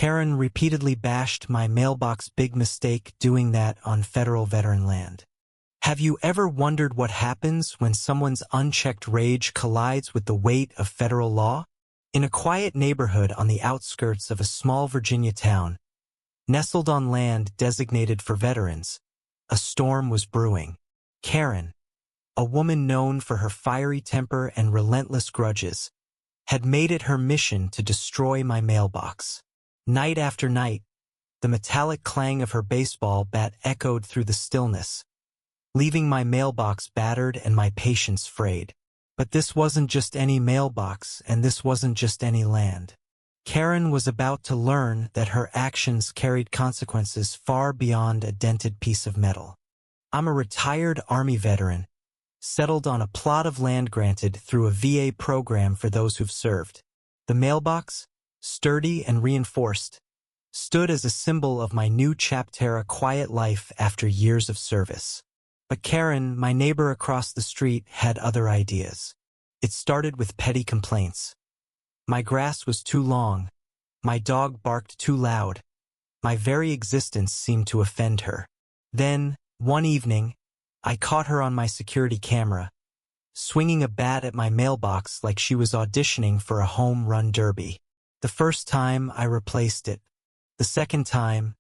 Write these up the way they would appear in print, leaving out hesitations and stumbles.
Karen repeatedly bashed my mailbox. Big mistake doing that on federal veteran land. Have you ever wondered what happens when someone's unchecked rage collides with the weight of federal law? In a quiet neighborhood on the outskirts of a small Virginia town, nestled on land designated for veterans, a storm was brewing. Karen, a woman known for her fiery temper and relentless grudges, had made it her mission to destroy my mailbox. Night after night, the metallic clang of her baseball bat echoed through the stillness, leaving my mailbox battered and my patience frayed. But this wasn't just any mailbox, and this wasn't just any land. Karen was about to learn that her actions carried consequences far beyond a dented piece of metal. I'm a retired Army veteran, settled on a plot of land granted through a VA program for those who've served. The mailbox, sturdy and reinforced, stood as a symbol of my new chapter, a quiet life after years of service. But Karen, my neighbor across the street, had other ideas. It started with petty complaints. My grass was too long. My dog barked too loud. My very existence seemed to offend her. Then, one evening, I caught her on my security camera, swinging a bat at my mailbox like she was auditioning for a home run derby. The first time, I replaced it. The second time,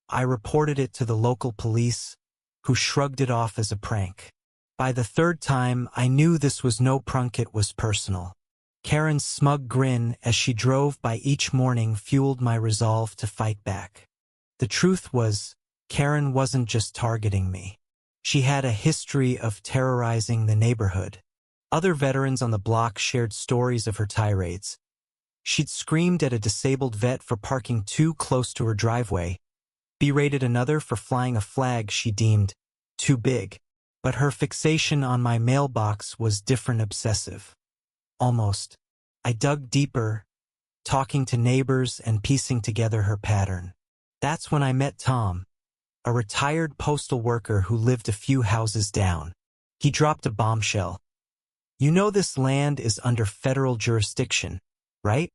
I reported it to the local police, who shrugged it off as a prank. By the third time, I knew this was no prank, it was personal. Karen's smug grin as she drove by each morning fueled my resolve to fight back. The truth was, Karen wasn't just targeting me. She had a history of terrorizing the neighborhood. Other veterans on the block shared stories of her tirades. She'd screamed at a disabled vet for parking too close to her driveway, berated another for flying a flag she deemed too big. But her fixation on my mailbox was different, obsessive. Almost. I dug deeper, talking to neighbors and piecing together her pattern. That's when I met Tom, a retired postal worker who lived a few houses down. He dropped a bombshell. You know this land is under federal jurisdiction, right?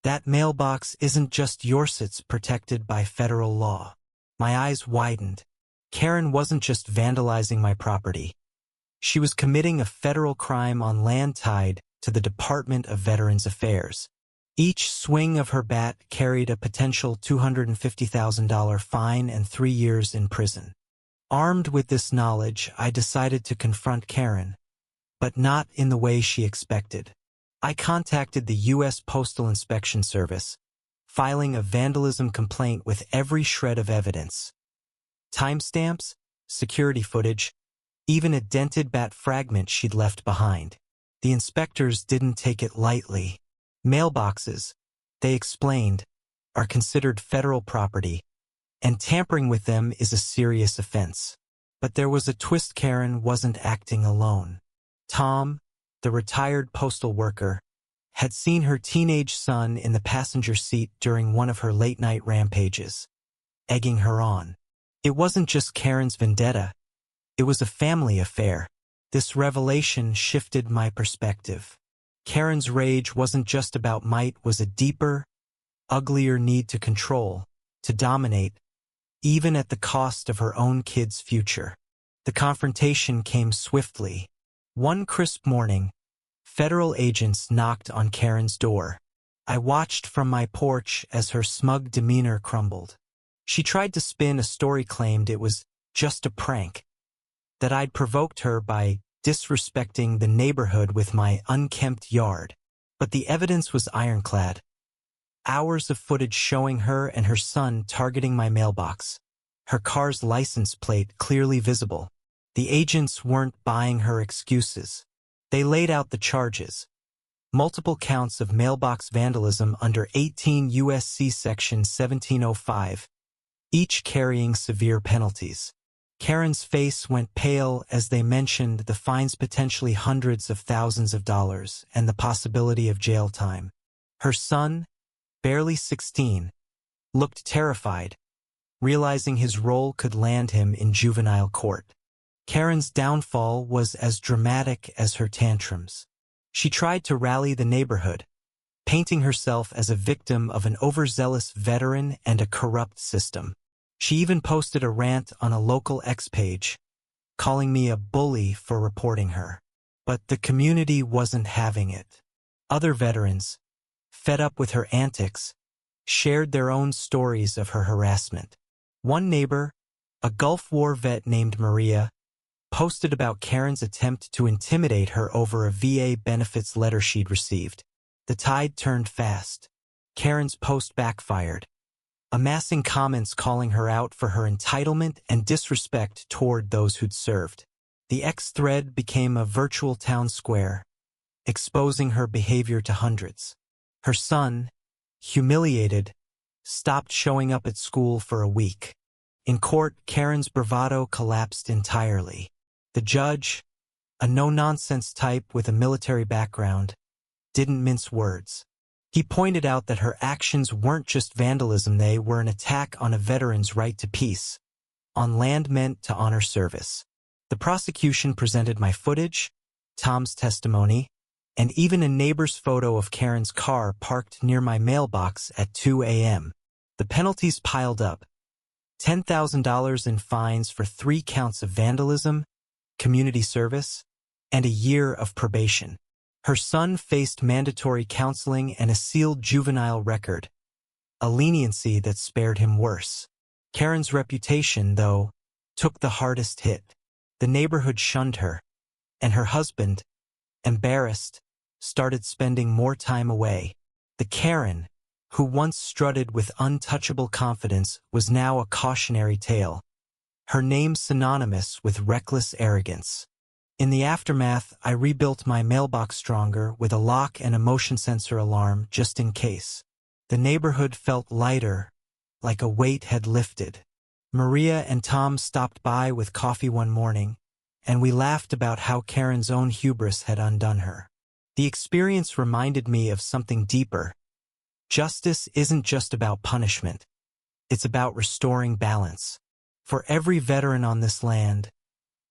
That mailbox isn't just yours, it's protected by federal law. My eyes widened. Karen wasn't just vandalizing my property. She was committing a federal crime on land tied to the Department of Veterans Affairs. Each swing of her bat carried a potential $250,000 fine and 3 years in prison. Armed with this knowledge, I decided to confront Karen, but not in the way she expected. I contacted the U.S. Postal Inspection Service, filing a vandalism complaint with every shred of evidence. Timestamps, security footage, even a dented bat fragment she'd left behind. The inspectors didn't take it lightly. Mailboxes, they explained, are considered federal property, and tampering with them is a serious offense. But there was a twist. Karen wasn't acting alone. Tom, the retired postal worker, had seen her teenage son in the passenger seat during one of her late-night rampages, egging her on. It wasn't just Karen's vendetta. It was a family affair. This revelation shifted my perspective. Karen's rage wasn't just about might, was a deeper, uglier need to control, to dominate, even at the cost of her own kid's future. The confrontation came swiftly. One crisp morning, federal agents knocked on Karen's door. I watched from my porch as her smug demeanor crumbled. She tried to spin a story, claimed it was just a prank, that I'd provoked her by disrespecting the neighborhood with my unkempt yard. But the evidence was ironclad. Hours of footage showing her and her son targeting my mailbox. Her car's license plate clearly visible. The agents weren't buying her excuses. They laid out the charges. Multiple counts of mailbox vandalism under 18 U.S.C. Section 1705, each carrying severe penalties. Karen's face went pale as they mentioned the fines, potentially hundreds of thousands of dollars, and the possibility of jail time. Her son, barely 16, looked terrified, realizing his role could land him in juvenile court. Karen's downfall was as dramatic as her tantrums. She tried to rally the neighborhood, painting herself as a victim of an overzealous veteran and a corrupt system. She even posted a rant on a local X page, calling me a bully for reporting her. But the community wasn't having it. Other veterans, fed up with her antics, shared their own stories of her harassment. One neighbor, a Gulf War vet named Maria, posted about Karen's attempt to intimidate her over a VA benefits letter she'd received. The tide turned fast. Karen's post backfired, amassing comments calling her out for her entitlement and disrespect toward those who'd served. The X thread became a virtual town square, exposing her behavior to hundreds. Her son, humiliated, stopped showing up at school for a week. In court, Karen's bravado collapsed entirely. The judge, a no-nonsense type with a military background, didn't mince words. He pointed out that her actions weren't just vandalism, they were an attack on a veteran's right to peace, on land meant to honor service. The prosecution presented my footage, Tom's testimony, and even a neighbor's photo of Karen's car parked near my mailbox at 2 a.m. The penalties piled up: $10,000 in fines for 3 counts of vandalism, community service, and a year of probation. Her son faced mandatory counseling and a sealed juvenile record, a leniency that spared him worse. Karen's reputation, though, took the hardest hit. The neighborhood shunned her, and her husband, embarrassed, started spending more time away. The Karen, who once strutted with untouchable confidence, was now a cautionary tale, her name synonymous with reckless arrogance. In the aftermath, I rebuilt my mailbox stronger with a lock and a motion sensor alarm just in case. The neighborhood felt lighter, like a weight had lifted. Maria and Tom stopped by with coffee one morning, and we laughed about how Karen's own hubris had undone her. The experience reminded me of something deeper. Justice isn't just about punishment. It's about restoring balance. For every veteran on this land,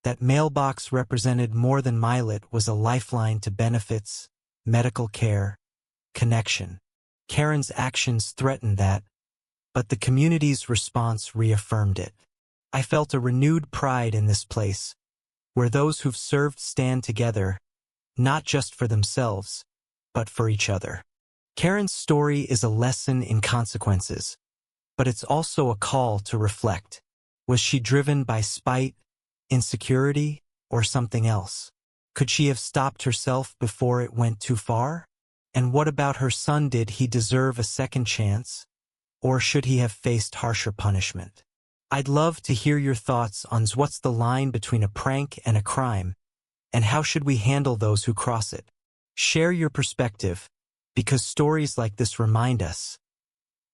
that mailbox represented more than mileage was a lifeline to benefits, medical care, connection. Karen's actions threatened that, but the community's response reaffirmed it. I felt a renewed pride in this place, where those who've served stand together, not just for themselves, but for each other. Karen's story is a lesson in consequences, but it's also a call to reflect. Was she driven by spite, insecurity, or something else? Could she have stopped herself before it went too far? And what about her son? Did he deserve a second chance? Or should he have faced harsher punishment? I'd love to hear your thoughts on what's the line between a prank and a crime, and how should we handle those who cross it? Share your perspective, because stories like this remind us,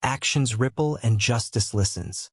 actions ripple and justice listens.